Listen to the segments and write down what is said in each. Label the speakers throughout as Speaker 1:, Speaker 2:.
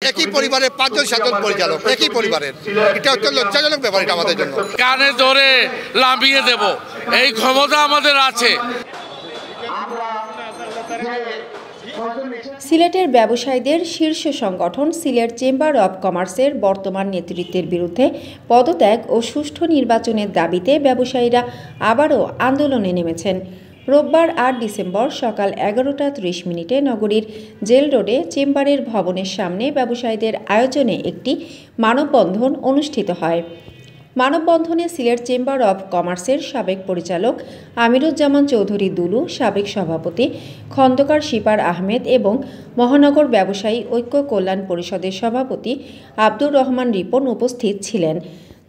Speaker 1: একই পরিবারের ৫ জন ৭ জন পরিচালক একই পরিবারের, এটা হচ্ছে লজ্জাজনক ব্যাপার এটা আমাদের জন্য।
Speaker 2: কানে ধরে লাভিয়ে দেব এই ক্ষমতা আমাদের আছে।
Speaker 3: সিলেটের ব্যবসায়ীদের শীর্ষ সংগঠন সিলেট চেম্বার অব কমার্সের বর্তমান নেতৃত্বের বিরুদ্ধে পদত্যাগ ও সুষ্ঠু নির্বাচনের দাবিতে ব্যবসায়ীরা আবারও আন্দোলনে নেমেছেন। রোববার ৮ ডিসেম্বর সকাল ১১টা ৩০ নগরীর জেল রোডে চেম্বারের ভবনের সামনে ব্যবসায়ীদের আয়োজনে একটি মানববন্ধন অনুষ্ঠিত হয়। মানববন্ধনে সিলেট চেম্বার অব কমার্সের সাবেক পরিচালক আমিরুজ্জামান চৌধুরী দুলু, সাবেক সভাপতি খন্দকার শিপার আহমেদ এবং মহানগর ব্যবসায়ী ঐক্য কল্যাণ পরিষদের সভাপতি আব্দুর রহমান রিপন উপস্থিত ছিলেন।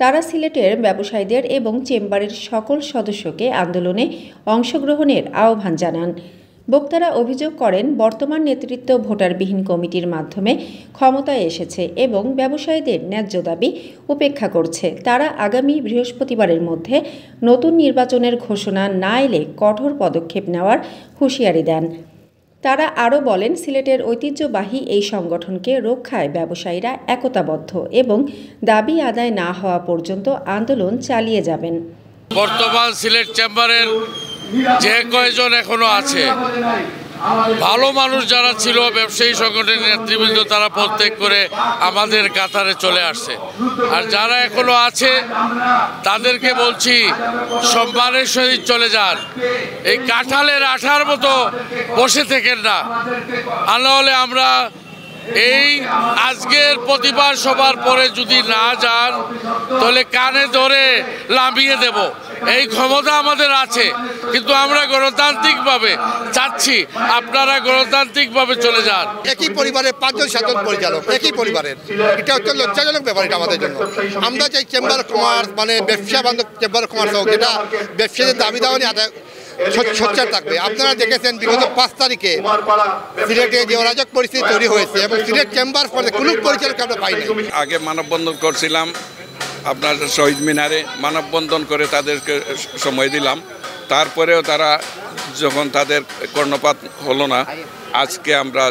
Speaker 3: তারা সিলেটের ব্যবসায়ীদের এবং চেম্বারের সকল সদস্যকে আন্দোলনে অংশগ্রহণের আহ্বান জানান। বক্তারা অভিযোগ করেন, বর্তমান নেতৃত্ব ভোটারবিহীন কমিটির মাধ্যমে ক্ষমতায় এসেছে এবং ব্যবসায়ীদের ন্যায্য দাবি উপেক্ষা করছে। তারা আগামী বৃহস্পতিবারের মধ্যে নতুন নির্বাচনের ঘোষণা না এলে কঠোর পদক্ষেপ নেওয়ার হুঁশিয়ারি দেন। তারা আরও বলেন, সিলেটের ঐতিহ্যবাহী এই সংগঠনকে রক্ষায় ব্যবসায়ীরা একতাবদ্ধ এবং দাবি আদায় না হওয়া পর্যন্ত আন্দোলন চালিয়ে যাবেন।
Speaker 2: বর্তমান সিলেট চেম্বারের যে কয়জন এখনো আছে, ভালো মানুষ যারা ছিল ব্যবসায়ী সংগঠনের নেতৃবৃন্দ, তারা প্রত্যেক করে আমাদের কাতারে চলে আসছে। আর যারা এখনো আছে তাদেরকে বলছি, সম্মানের সহিত চলে যান। এই কাঁঠালের আঠার মতো বসে থেকেন না, নাহলে আমরা এই আজকের প্রতিবাদ সভার পরে যদি না যান তাহলে কানে ধরে লাভিয়ে দেব এই ক্ষমতা আমাদের আছে। কিন্তু আমরা গণতান্ত্রিকভাবে চাচ্ছি, আপনারা গণতান্ত্রিকভাবে চলে যান।
Speaker 1: একই পরিবারের ৫ জন ৭ জন পরিচালক একই পরিবারের, এটা হচ্ছে লজ্জাজনক ব্যাপার এটা আমাদের জন্য। আমরা চাই চেম্বার অফ কমার্স মানে ব্যবসা বান্ধব চেম্বার অফ কমার্স হোক, যেটা ব্যবসায়ীদের দাবি দাওয়া নিয়ে আদায় সোচ্চার থাকবে। আপনারা দেখেছেন বিগত ৫ তারিখে সিলেটে যে অরাজক পরিস্থিতি তৈরি হয়েছে এবং সিলেট চেম্বার ফলে কোনো পরিচালক আমরা পাইনি।
Speaker 4: আগে মানববন্ধন করছিলাম আপনার শহীদ মিনারে, মানববন্ধন করে তাদেরকে সময় দিলাম। তারপরেও তারা যখন তাদের কর্ণপাত হলো না, আজকে আমরা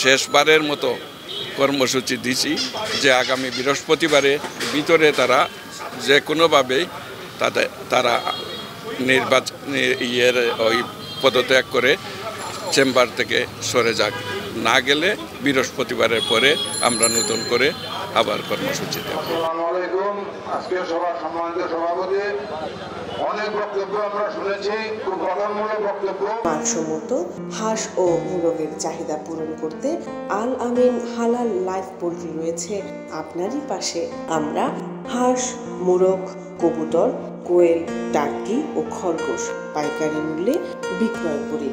Speaker 4: শেষবারের মতো কর্মসূচি দিছি যে আগামী বৃহস্পতিবারে ভিতরে তারা যে কোনোভাবেই তারা ওই পদত্যাগ করে চেম্বার থেকে সরে যাক। না গেলে বৃহস্পতিবারের পরে আমরা নতুন করে আবার কর্মসূচি দেব।
Speaker 5: আজকে সভা সম্মানিত সভাপতি, অনেক বক্তব্য আমরা শুনেছি, খুব গঠনমূলক বক্তব্য।
Speaker 6: মানসম্মত হাঁস ও মুরগের চাহিদা পূরণ করতে আল আমিন হালাল লাইফ পোল্ট্রি রয়েছে আপনারই পাশে। আমরা হাঁস, মুরগ, কবুতর, কোয়েল, টার্কি ও খরগোশ পাইকারি মূল্যে বিক্রয় করি।